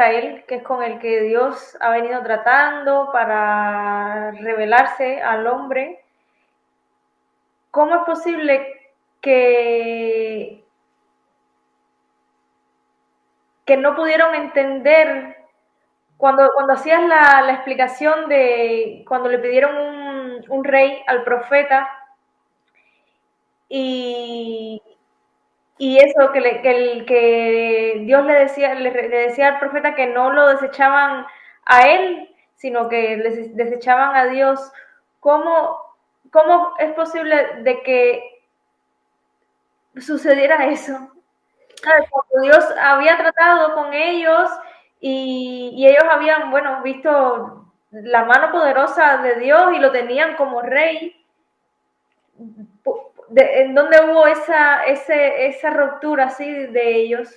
Israel, que es con el que Dios ha venido tratando para revelarse al hombre, ¿cómo es posible que, que no pudieron entender cuando hacías la explicación de cuando le pidieron un rey al profeta y, y eso, que Dios le decía al profeta que no lo desechaban a él, sino que les desechaban a Dios. ¿Cómo, ¿Cómo es posible de que sucediera eso? ¿Sabes? Cuando Dios había tratado con ellos y ellos habían, bueno, visto la mano poderosa de Dios y lo tenían como rey, ¿en dónde hubo esa ruptura así de ellos?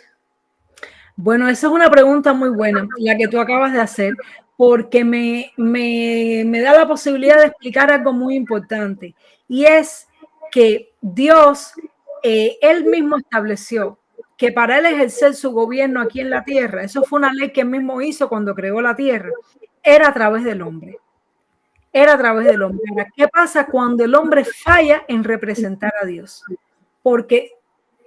Bueno, esa es una pregunta muy buena, la que tú acabas de hacer, porque me da la posibilidad de explicar algo muy importante, y es que Dios, Él mismo estableció que para Él ejercer su gobierno aquí en la tierra, eso fue una ley que Él mismo hizo cuando creó la tierra, era a través del hombre. Era a través del hombre. Ahora, ¿qué pasa cuando el hombre falla en representar a Dios? Porque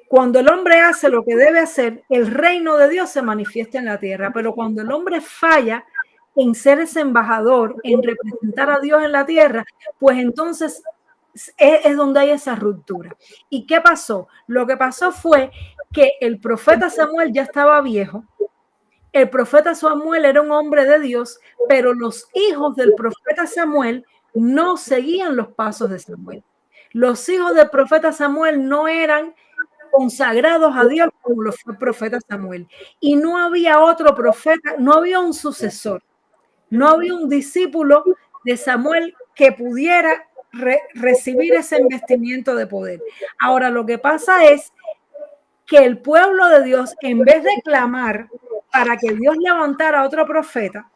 cuando el hombre hace lo que debe hacer, el reino de Dios se manifiesta en la tierra, pero cuando el hombre falla en ser ese embajador, en representar a Dios en la tierra, pues entonces es donde hay esa ruptura. ¿Y qué pasó? Lo que pasó fue que el profeta Samuel ya estaba viejo. El profeta Samuel era un hombre de Dios, pero los hijos del profeta Samuel no seguían los pasos de Samuel. Los hijos del profeta Samuel no eran consagrados a Dios como lo fue el profeta Samuel. Y no había otro profeta, no había un sucesor, no había un discípulo de Samuel que pudiera recibir ese investimiento de poder. Ahora, lo que pasa es que el pueblo de Dios, en vez de clamar para que Dios levantara a otro profeta,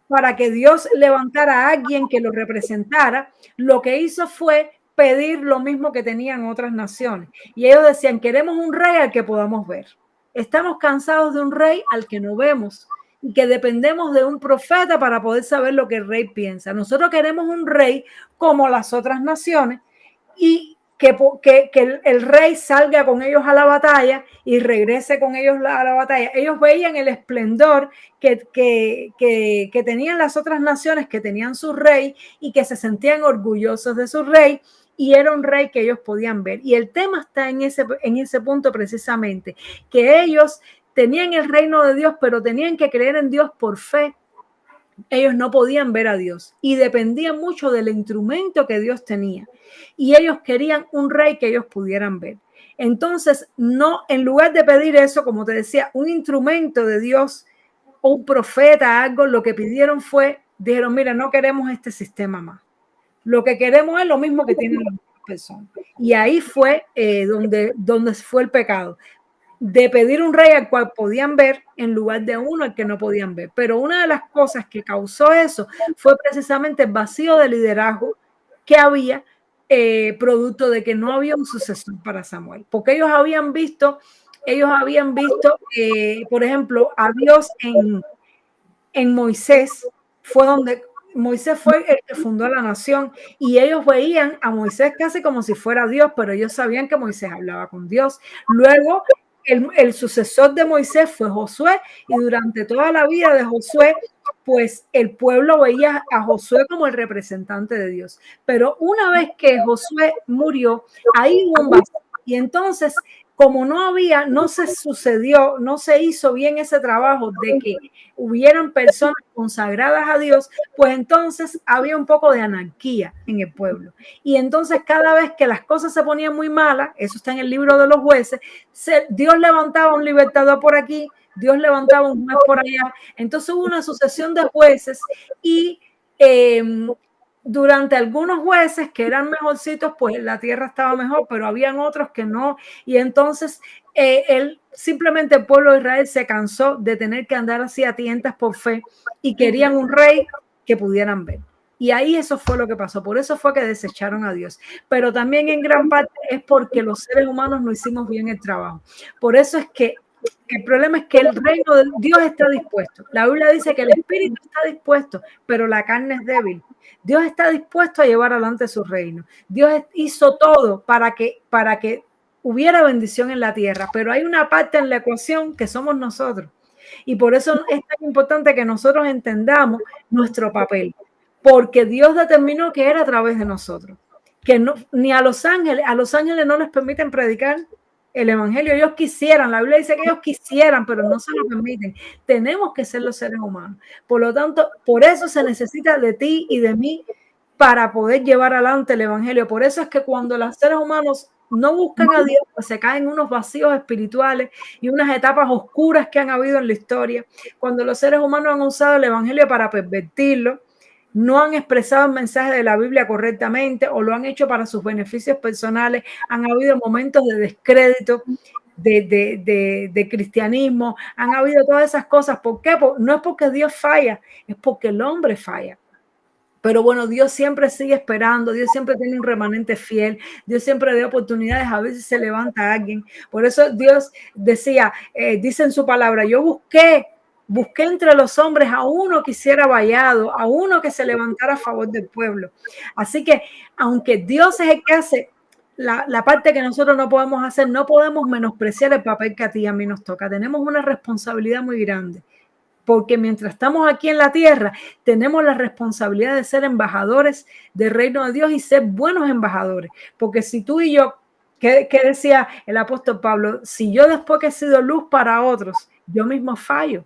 para que Dios levantara a alguien que lo representara, lo que hizo fue pedir lo mismo que tenían otras naciones. Y ellos decían, queremos un rey al que podamos ver. Estamos cansados de un rey al que no vemos y que dependemos de un profeta para poder saber lo que el rey piensa. Nosotros queremos un rey como las otras naciones y que el rey salga con ellos a la batalla y regrese con ellos a la batalla. Ellos veían el esplendor que tenían las otras naciones, que tenían su rey y que se sentían orgullosos de su rey, y era un rey que ellos podían ver. Y el tema está en ese punto precisamente, que ellos tenían el reino de Dios, pero tenían que creer en Dios por fe. Ellos no podían ver a Dios y dependían mucho del instrumento que Dios tenía. Y ellos querían un rey que ellos pudieran ver. Entonces, no, en lugar de pedir eso, como te decía, un instrumento de Dios o un profeta, algo, lo que pidieron fue, dijeron, mira, no queremos este sistema más. Lo que queremos es lo mismo que tienen las personas. Y ahí fue donde fue el pecado, de pedir un rey al cual podían ver en lugar de uno al que no podían ver. Pero una de las cosas que causó eso fue precisamente el vacío de liderazgo que había, producto de que no había un sucesor para Samuel, porque ellos habían visto, por ejemplo, a Dios en Moisés. Fue donde Moisés fue el que fundó la nación, y ellos veían a Moisés casi como si fuera Dios, pero ellos sabían que Moisés hablaba con Dios. Luego, el sucesor de Moisés fue Josué, y durante toda la vida de Josué, pues el pueblo veía a Josué como el representante de Dios. Pero una vez que Josué murió, ahí hubo un vacío. Y entonces, como no se sucedió, no se hizo bien ese trabajo de que hubieran personas consagradas a Dios, pues entonces había un poco de anarquía en el pueblo. Y entonces cada vez que las cosas se ponían muy malas, eso está en el libro de los jueces, Dios levantaba un libertador por aquí, Dios levantaba un juez por allá. Entonces hubo una sucesión de jueces y durante algunos jueces que eran mejorcitos, pues la tierra estaba mejor, pero habían otros que no. Y entonces simplemente el pueblo de Israel se cansó de tener que andar así a tientas por fe y querían un rey que pudieran ver. Y ahí eso fue lo que pasó. Por eso fue que desecharon a Dios. Pero también en gran parte es porque los seres humanos no hicimos bien el trabajo. Por eso es que el problema es que el reino de Dios está dispuesto. La Biblia dice que el espíritu está dispuesto, pero la carne es débil. Dios está dispuesto a llevar adelante su reino. Dios hizo todo para que hubiera bendición en la tierra, pero hay una parte en la ecuación que somos nosotros. Y por eso es tan importante que nosotros entendamos nuestro papel, porque Dios determinó que era a través de nosotros, que no, ni a los ángeles no les permiten predicar el evangelio. Ellos quisieran, la Biblia dice que ellos quisieran, pero no se lo permiten. Tenemos que ser los seres humanos. Por lo tanto, por eso se necesita de ti y de mí para poder llevar adelante el evangelio. Por eso es que cuando los seres humanos no buscan a Dios, pues se caen unos vacíos espirituales y unas etapas oscuras que han habido en la historia. Cuando los seres humanos han usado el evangelio para pervertirlo, no han expresado el mensaje de la Biblia correctamente o lo han hecho para sus beneficios personales, han habido momentos de descrédito de cristianismo, han habido todas esas cosas. ¿Por qué? No es porque Dios falla, es porque el hombre falla. Pero bueno, Dios siempre sigue esperando, Dios siempre tiene un remanente fiel, Dios siempre da oportunidades, a veces se levanta alguien. Por eso Dios decía, dice en su palabra, yo busqué entre los hombres a uno que hiciera vallado, a uno que se levantara a favor del pueblo. Así que aunque Dios es el que hace la parte que nosotros no podemos hacer, no podemos menospreciar el papel que a ti y a mí nos toca. Tenemos una responsabilidad muy grande. Porque mientras estamos aquí en la tierra, tenemos la responsabilidad de ser embajadores del reino de Dios y ser buenos embajadores. Porque si tú y yo, ¿qué decía el apóstol Pablo? Si yo después que he sido luz para otros, yo mismo fallo.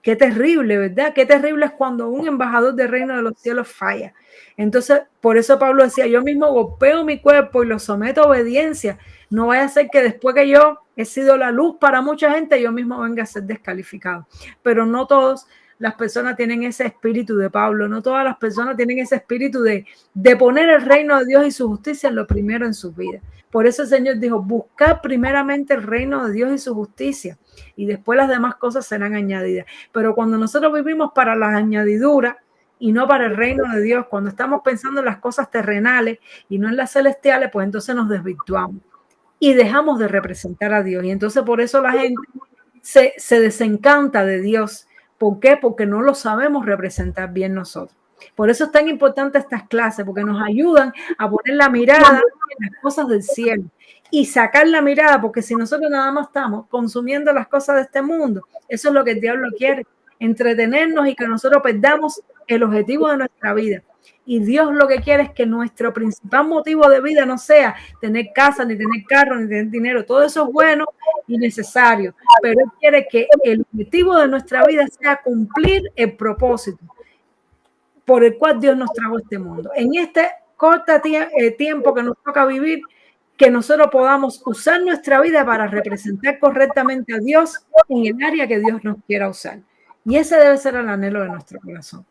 Qué terrible, ¿verdad? Qué terrible es cuando un embajador del reino de los cielos falla. Entonces, por eso Pablo decía, yo mismo golpeo mi cuerpo y lo someto a obediencia. No vaya a ser que después que yo he sido la luz para mucha gente, yo mismo venga a ser descalificado. Pero no todas las personas tienen ese espíritu de Pablo, no todas las personas tienen ese espíritu de poner el reino de Dios y su justicia en lo primero en sus vidas. Por eso el Señor dijo, buscad primeramente el reino de Dios y su justicia, y después las demás cosas serán añadidas. Pero cuando nosotros vivimos para las añadiduras y no para el reino de Dios, cuando estamos pensando en las cosas terrenales y no en las celestiales, pues entonces nos desvirtuamos y dejamos de representar a Dios. Y entonces por eso la gente se desencanta de Dios. ¿Por qué? Porque no lo sabemos representar bien nosotros. Por eso es tan importante estas clases, porque nos ayudan a poner la mirada en las cosas del cielo y sacar la mirada, porque si nosotros nada más estamos consumiendo las cosas de este mundo, eso es lo que el diablo quiere, entretenernos y que nosotros perdamos el objetivo de nuestra vida. Y Dios lo que quiere es que nuestro principal motivo de vida no sea tener casa, ni tener carro, ni tener dinero. Todo eso es bueno y necesario, pero Él quiere que el objetivo de nuestra vida sea cumplir el propósito por el cual Dios nos trajo a este mundo. En este corto tiempo que nos toca vivir, que nosotros podamos usar nuestra vida para representar correctamente a Dios en el área que Dios nos quiera usar. Y ese debe ser el anhelo de nuestro corazón.